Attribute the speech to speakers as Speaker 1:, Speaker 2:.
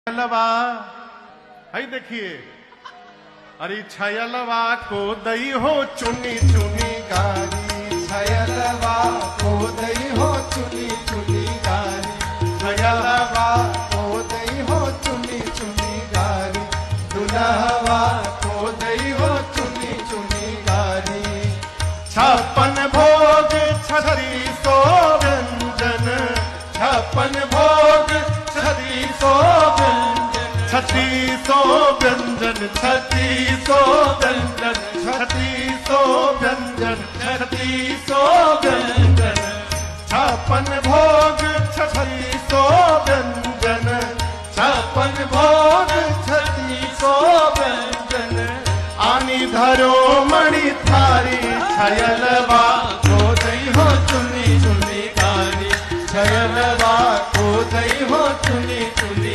Speaker 1: छयलवा है देखिए, अरे छयलवा को दई हो चुनी चुनी गारी,
Speaker 2: छयलवा को दई हो चुनी चुनी गारी,
Speaker 1: छयलवा
Speaker 2: को दई हो चुनी चुनी गारी, दुल्हवा को दई हो चुनी चुनी गारी।
Speaker 1: छप्पन भोग छतरी सो व्यंजन, छप्पन भोग छतरी सो व्यंजन, छती सो व्यंजन, छती सो व्यंजन, छती सो व्यंजन, छती सो व्यंजन, छप्पन भोग छतरी सो व्यंजन, छप्पन भोग छती सो व्यंजन, आनी धरो मणि थारी, छयलवा
Speaker 2: को दई हो चुनी चुनी गारी, छयलवा को दई हो चुनी चुनी